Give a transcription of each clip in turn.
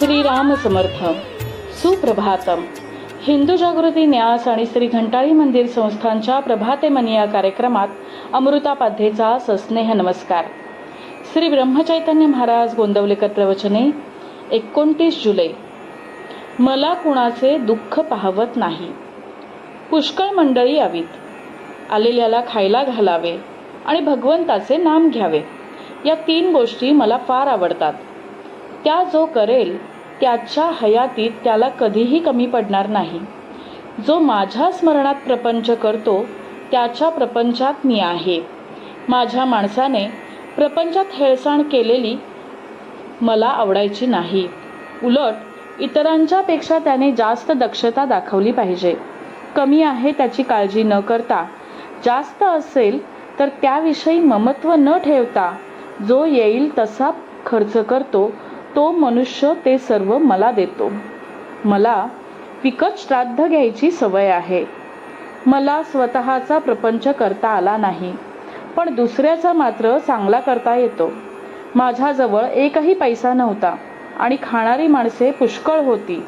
श्रीराम समर्थ. सुप्रभातम. हिंदू जागृती न्यास आणि श्री घंटाळी मंदिर संस्थांच्या प्रभाते मनी या कार्यक्रमात अमृतापाध्येचा सस्नेह नमस्कार. श्री ब्रह्मचैतन्य महाराज गोंदवलेकर प्रवचने 29 जुलै. मला कुणाचे दुःख पाहवत नाही. पुष्कळ मंडळी यावीत, आलेल्याला खायला घालावे आणि भगवंताचे नाम घ्यावे. या 3 गोष्टी मला फार आवडतात. त्या जो करेल त्याच्या हयातीत त्याला कधीही कमी पडणार नाही. जो माझ्या स्मरणात प्रपंच करतो त्याच्या प्रपंचात मी आहे. माझ्या माणसाने प्रपंचात हेळसाण केलेली मला आवडायची नाही. उलट इतरांच्यापेक्षा त्याने जास्त दक्षता दाखवली पाहिजे. कमी आहे त्याची काळजी न करता, जास्त असेल तर त्याविषयी ममत्व न ठेवता जो येईल तसा खर्च करतो तो मनुष्य ते सर्व मला देतो. मला विकत श्राद्ध घ्यायची सवय आहे. मला स्वतःचा प्रपंच करता आला नाही, पण दुसऱ्याचा मात्र चांगला करता येतो. माझ्याजवळ एकही पैसा नव्हता आणि खाणारी माणसे पुष्कळ होती,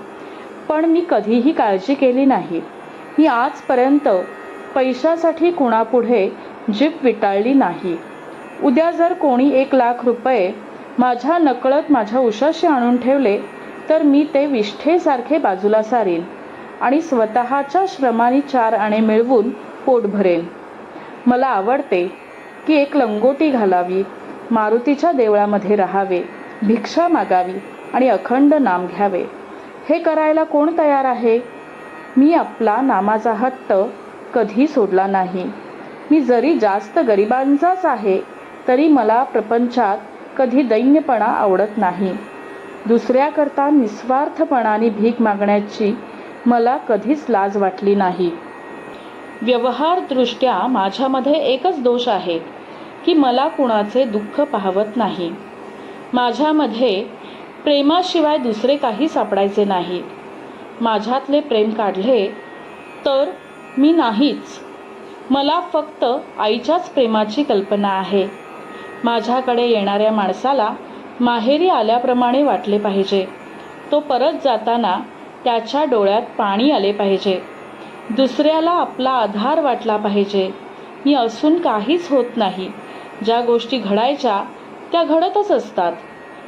पण मी कधीही काळजी केली नाही. मी आजपर्यंत पैशासाठी कुणापुढे जीभ विटाळली नाही. उद्या जर कोणी 1 लाख रुपये माझ्या नकळत माझ्या उशाशी आणून ठेवले तर मी ते विष्ठेसारखे बाजूला सारीन आणि स्वतःच्या श्रमाने 4 आणे मिळवून पोट भरेन. मला आवडते की एक लंगोटी घालावी, मारुतीच्या देवळामध्ये राहावे, भिक्षा मागावी आणि अखंड नाम घ्यावे. हे करायला कोण तयार आहे? मी आपला नामाचा हट्ट कधी सोडला नाही. मी जरी जास्त गरिबांचाच आहे तरी मला प्रपंचात कधी दैन्यपणा आवडत नाही. दुसऱ्याकरता निस्वार्थपणाने भीक मागण्याची मला कधीच लाज वाटली नाही. व्यवहारदृष्ट्या माझ्यामध्ये एकच दोष आहे की मला कुणाचे दुःख पाहवत नाही. माझ्यामध्ये प्रेमाशिवाय दुसरे काही सापडायचे नाही. माझ्यातले प्रेम काढले तर मी नाहीच. मला फक्त आईच्याच प्रेमाची कल्पना आहे. माझ्याकडे येणाऱ्या माणसाला माहेरी आल्याप्रमाणे वाटले पाहिजे. तो परत जाताना त्याच्या डोळ्यात पाणी आले पाहिजे. दुसऱ्याला आपला आधार वाटला पाहिजे. मी असून काहीच होत नाही. ज्या गोष्टी घडायच्या त्या घडतच असतात,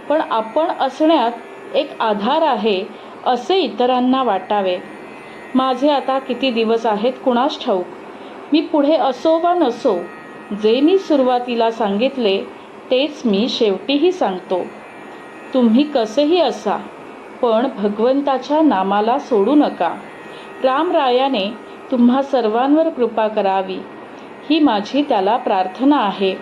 पण आपण असण्यात एक आधार आहे असे इतरांना वाटावे. माझे आता किती दिवस आहेत कुणास ठाऊक. मी पुढे असो वा नसो, जे मी सुरुवातीला सांगितले तेच मी शेवटीही सांगतो. तुम्ही कसेही असा, पण भगवंताच्या नामाला सोडू नका. रामरायाने तुम्हा सर्वांवर कृपा करावी ही माझी त्याला प्रार्थना आहे.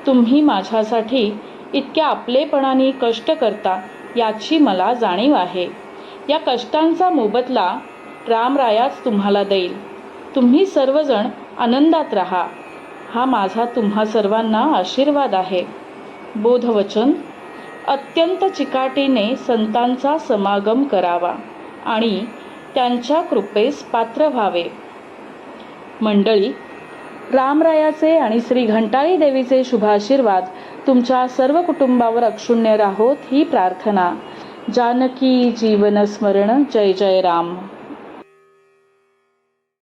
तुम्ही माझ्यासाठी इतक्या आपलेपणाने कष्ट करता याची मला जाणीव आहे. या कष्टांचा मोबदला रामरायाच तुम्हाला देईल. तुम्ही सर्वजण आनंदात राहा हा माझा तुम्हा सर्वांना आशीर्वाद आहे. बोधवचन. अत्यंत चिकाटीने संतांचा समागम करावा आणि त्यांच्या कृपेस पात्र व्हावे. मंडळी, रामरायाचे आणि श्री घंटाळी देवीचे शुभाशीर्वाद तुमच्या सर्व कुटुंबावर अक्षुण्य राहोत ही प्रार्थना. जानकी जीवन स्मरण. जय जय राम.